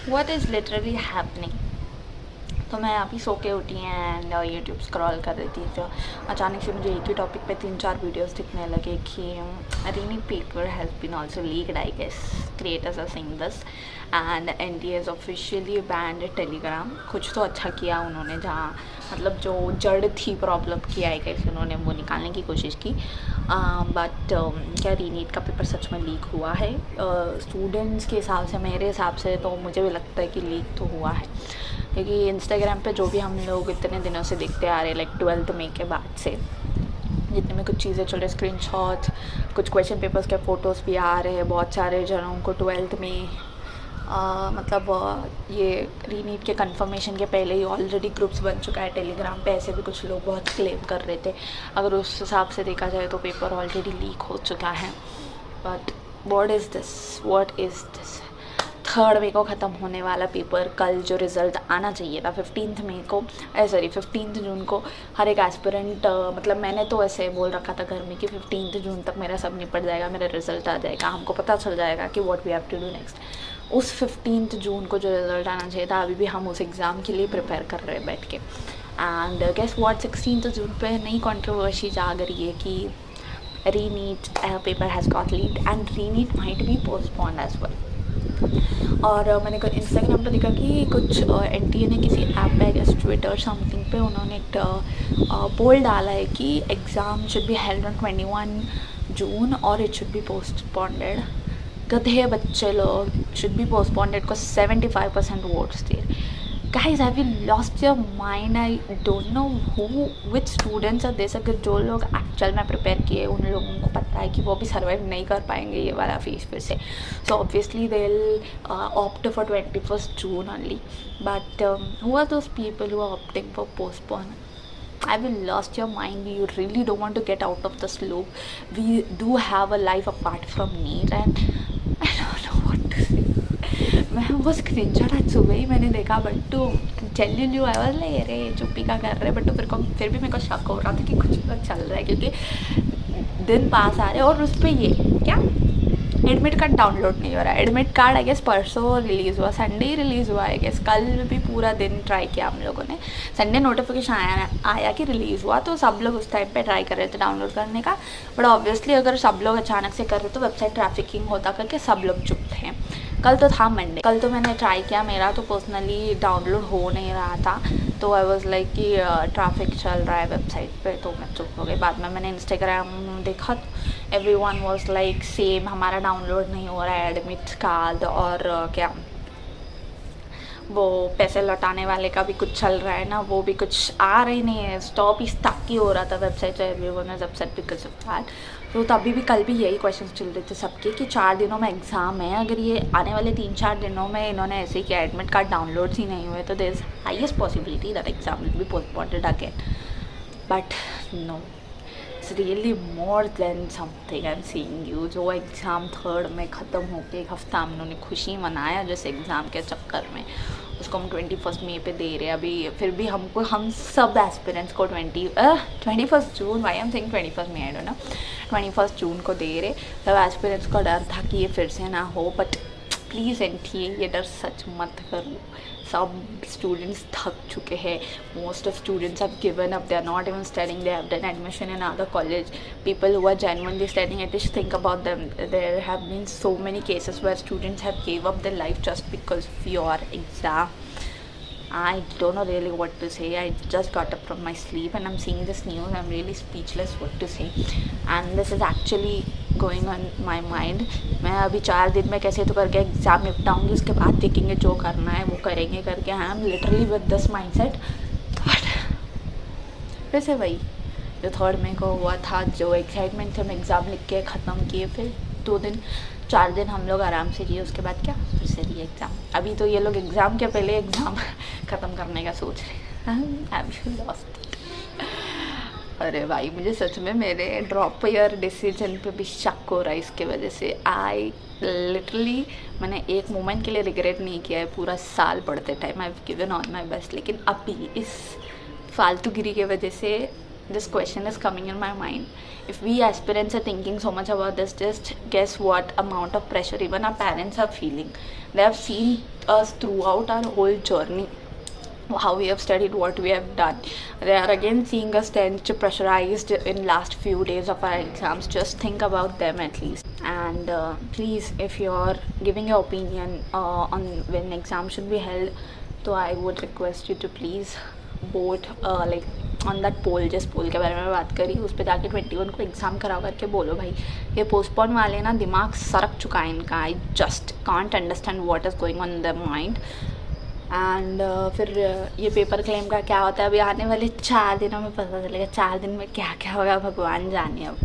What is literally happening. तो मैं अभी सो के उठी एंड यूट्यूब स्क्रॉल कर रही थी, तो अचानक से मुझे एक ही टॉपिक पे 3-4 वीडियोस दिखने लगे कि ReNEET paper has been also leaked, I guess creators are saying this, and NTA has officially banned Telegram. कुछ तो अच्छा किया उन्होंने, जहाँ मतलब जो जड़ थी प्रॉब्लम की, आई गेस उन्होंने वो निकालने की कोशिश की। बट क्या रीनीट का पेपर सच में लीक हुआ है? स्टूडेंट्स के हिसाब से, मेरे हिसाब से तो मुझे भी लगता है कि लीक तो हुआ है, क्योंकि इंस्टाग्राम पे जो भी हम लोग इतने दिनों से देखते आ रहे हैं, लाइक 12th मई के बाद से जितने में कुछ चीज़ें चल रही, स्क्रीनशॉट्स, कुछ क्वेश्चन पेपर्स के फ़ोटोज़ भी आ रहे हैं बहुत सारे जनों को 12th में। ये रीनीट के कंफर्मेशन के पहले ही ऑलरेडी ग्रुप्स बन चुका है टेलीग्राम पे, ऐसे भी कुछ लोग बहुत क्लेम कर रहे थे। अगर उस हिसाब से देखा जाए तो पेपर ऑलरेडी लीक हो चुका है। But what is this? 3rd मई को ख़त्म होने वाला पेपर, कल जो रिज़ल्ट आना चाहिए था 15 जून को, हर एक एस्पिरेंट, मतलब मैंने तो ऐसे बोल रखा था घर में कि 15 जून तक मेरा सब निपट जाएगा, मेरा रिज़ल्ट आ जाएगा, हमको पता चल जाएगा कि what we have to do next. उस 15 जून को जो रिज़ल्ट आना चाहिए था, अभी भी हम उस एग्ज़ाम के लिए प्रिपेयर कर रहे हैं बैठ के। एंड गेस व्हाट, 16 जून पे नई कंट्रोवर्सी जाग रही है कि ReNEET paper has got leaked and ReNEET might be postponed as well. और मैंने इंस्टाग्राम पर देखा कि कुछ एनटीए ने किसी ऐप पे, गेस ट्विटर समथिंग पे, उन्होंने एक पोल डाला है कि exam should be held on 21 जून और इट शुड बी पोस्टपोन्डेड। गधे बच्चे लोग, शुड बी पोस्टपोन्डेड को 75% वोट्स थे। Guys, have you lost your mind? I don't know which students are this। अगर जो लोग एक्चुअल में प्रिपेयर किए, उन लोगों को पता है कि वो भी सर्वाइव नहीं कर पाएंगे ये वाला फेज फिर से। So obviously they will opt for 21st June only। But who are those people who are opting for postpone? Have you lost your mind? You really don't want to get out of this loop? We do have a life apart from NEET and I don't know what to say। मैं वो screenshot आज सुबह ही मैंने देखा, but to tell you I was like अरे चुप्पी का कर रहे, बट फिर भी मेरे को शक हो रहा था कि कुछ तो चल रहा है, क्योंकि दिन पास आ रहे हैं और उस पर ये क्या एडमिट कार्ड डाउनलोड नहीं हो रहा है। एडमिट कार्ड आई गेस परसों रिलीज़ हुआ, संडे ही रिलीज़ हुआ आई गेस। कल भी पूरा दिन ट्राई किया हम लोगों ने, संडे नोटिफिकेशन आया कि रिलीज़ हुआ, तो सब लोग उस टाइम पे ट्राई कर रहे थे डाउनलोड करने का। बट ऑब्वियसली अगर सब लोग अचानक से कर रहे तो वेबसाइट ट्रैफिकिंग होता करके सब लोग चुप थे। कल तो था मंडे, कल तो मैंने ट्राई किया, मेरा तो पर्सनली डाउनलोड हो नहीं रहा था, तो आई वाज लाइक कि ट्रैफिक चल रहा है वेबसाइट पे, तो मैं चुप हो गई। बाद में मैंने इंस्टाग्राम देखा, एवरीवन वाज लाइक सेम, हमारा डाउनलोड नहीं हो रहा है एडमिट कार्ड, और क्या वो पैसे लौटाने वाले का भी कुछ चल रहा है ना, वो भी कुछ आ रही नहीं है, स्टॉप ही स्टक ही हो रहा था वेबसाइट, तो everyone was upset because of that. तो तभी भी कल भी यही क्वेश्चन चल रहे थे सबके कि 4 दिनों में एग्ज़ाम है, अगर ये आने वाले 3-4 दिनों में इन्होंने ऐसे ही किया, एडमिट कार्ड डाउनलोड्स ही नहीं हुए, तो there is highest possibility that exam will be postponed again. But no, it's really more than something. I am seeing you, जो एग्ज़ाम 3rd में ख़त्म होकर एक हफ्ता हम लोगों ने खुशी मनाया जिस एग्ज़ाम के चक्कर में, उसको हम 21 मई पे दे रहे हैं अभी। फिर भी हम सब एस्पिरेंट्स को 21 जून, वाई एम सेइंग 21 मई, आई डोंट नो, 21 जून को दे रहे। सब एस्पिरेंट्स को डर था कि ये फिर से ना हो, बट प्लीज़ एनटीए ये डर सच मत करो। सब स्टूडेंट्स थक चुके हैं, most of students have given up, they are not even studying, they have done admission in other college. People who are genuinely studying, at least think about them. There have been so many cases where students have gave up their life just because of your exam. I don't know really what to say. I just got up from my sleep and I'm seeing this news. I'm really speechless what to say. And this is actually going on my mind. मैं अभी 4 दिन में कैसे तो करके exam निपटाऊंगी, उसके बाद देखेंगे जो करना है वो करेंगे करके। I am literally with this mindset. But फिर से वही जो 3rd मई को हुआ था, जो एक्साइटमेंट से हम एग्ज़ाम लिख के ख़त्म किए, फिर 4 दिन हम लोग आराम से जिए, उसके बाद क्या फिर से री एग्ज़ाम। अभी तो ये लोग एग्ज़ाम के पहले एग्ज़ाम ख़त्म करने का सोच रहे हैं। अरे भाई, मुझे सच में मेरे ड्रॉप ईयर डिसीजन पे भी शक हो रहा है इसके वजह से। आई लिटरली, मैंने एक मोमेंट के लिए रिग्रेट नहीं किया है पूरा साल पढ़ते time. I have given all my best, लेकिन अभी इस फालतूगिरी की वजह से this question is coming in my mind. If we aspirants are thinking so much about this, just guess what amount of pressure even our parents are feeling. They have seen us throughout our whole journey, how we have studied, what we have done. They are again seeing us pressurized in last few days of our exams. Just think about them at least. And please, if you're giving your opinion on when exam should be held, so I would request you to please vote like on that poll, जिस poll के बारे में बात करी उस पर जाके 21 को एग्ज़ाम करा करके बोलो भाई ये पोस्टपोन वाले ना दिमाग सरक चुका है इनका. I just can't understand what is going on in the mind. And फिर ये पेपर क्लेम का क्या होता है अभी आने वाले 4 दिनों में पता चलेगा. 4 दिन में क्या क्या होगा भगवान जाने. अब